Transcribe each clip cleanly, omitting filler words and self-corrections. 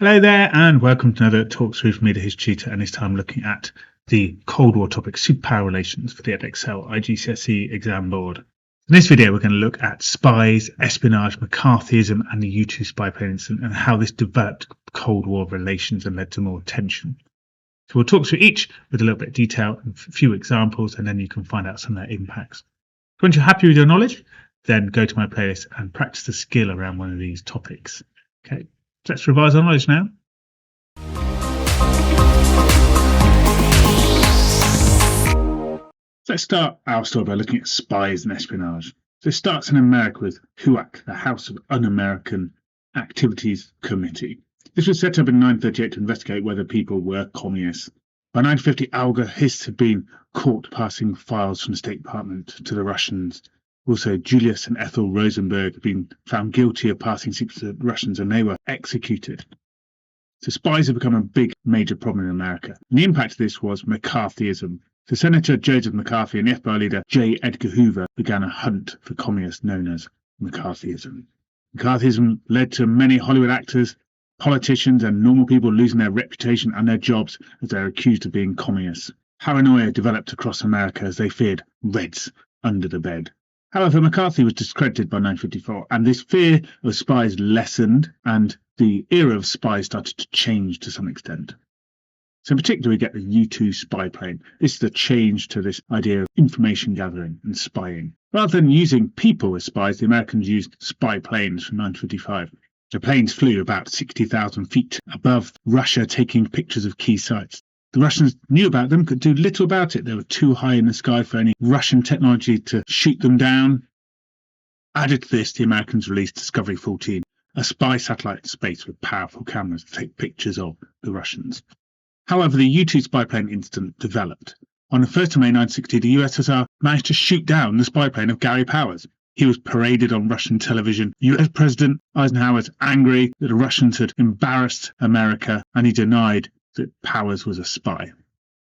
Hello there, and welcome to another talk through from me, the history tutor, and this time looking at the Cold War topic, superpower relations, for the Edexcel iGCSE exam board. In this video, we're going to look at spies, espionage, McCarthyism, and the U-2 spy plane incident, and how this developed Cold War relations and led to more tension. So we'll talk through each with a little bit of detail and a few examples, and then you can find out some of their impacts. Once you're happy with your knowledge, then go to my playlist and practice the skill around one of these topics. Okay. Let's revise our knowledge now. Let's start our story by looking at spies and espionage. So it starts in America with HUAC, the House of Un-American Activities Committee. This was set up in 1938 to investigate whether people were communists. By 1950, Alger Hiss had been caught passing files from the State Department to the Russians. Also, Julius and Ethel Rosenberg had been found guilty of passing secrets to the Russians, and they were executed. So spies have become a big, major problem in America. And the impact of this was McCarthyism. So Senator Joseph McCarthy and the FBI leader J. Edgar Hoover began a hunt for communists known as McCarthyism. McCarthyism led to many Hollywood actors, politicians, and normal people losing their reputation and their jobs as they were accused of being communists. Paranoia developed across America as they feared Reds under the bed. However, McCarthy was discredited by 1954, and this fear of spies lessened, and the era of spies started to change to some extent. So in particular, we get the U-2 spy plane. This is the change to this idea of information gathering and spying. Rather than using people as spies, the Americans used spy planes from 1955. The planes flew about 60,000 feet above Russia, taking pictures of key sites. The Russians knew about them, could do little about it. They were too high in the sky for any Russian technology to shoot them down. Added to this, the Americans released Discovery 14, a spy satellite in space with powerful cameras to take pictures of the Russians. However, the U-2 spy plane incident developed. On the 1st of May 1960, the USSR managed to shoot down the spy plane of Gary Powers. He was paraded on Russian television. US President Eisenhower was angry that the Russians had embarrassed America, and he denied that Powers was a spy.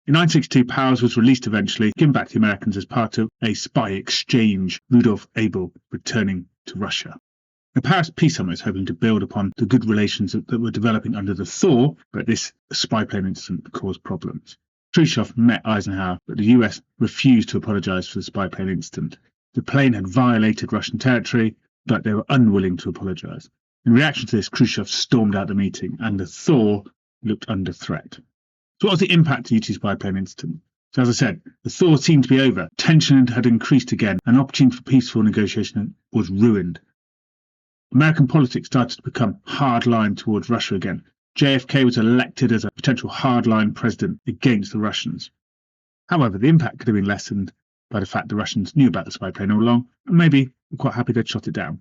In 1962, Powers was released eventually, given back to the Americans as part of a spy exchange, Rudolf Abel returning to Russia. The Paris Peace Summit was hoping to build upon the good relations that were developing under the Thaw, but this spy plane incident caused problems. Khrushchev met Eisenhower, but the US refused to apologize for the spy plane incident. The plane had violated Russian territory, but they were unwilling to apologize. In reaction to this, Khrushchev stormed out the meeting, and the Thaw looked under threat. So what was the impact of the U-2 spy plane incident? So as I said, the thaw seemed to be over. Tension had increased again. An opportunity for peaceful negotiation was ruined. American politics started to become hardline towards Russia again. JFK was elected as a potential hardline president against the Russians. However, the impact could have been lessened by the fact the Russians knew about the spy plane all along, and maybe were quite happy they'd shot it down.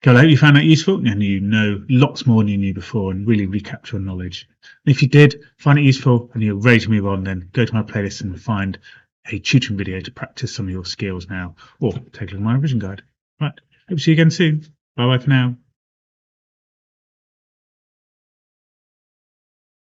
I hope you found that useful and you know lots more than you knew before and really recapture your knowledge. And if you did find it useful and you're ready to move on, then go to my playlist and find a tutoring video to practice some of your skills now, or take a look at my revision guide. Right, hope to see you again soon. Bye bye for now.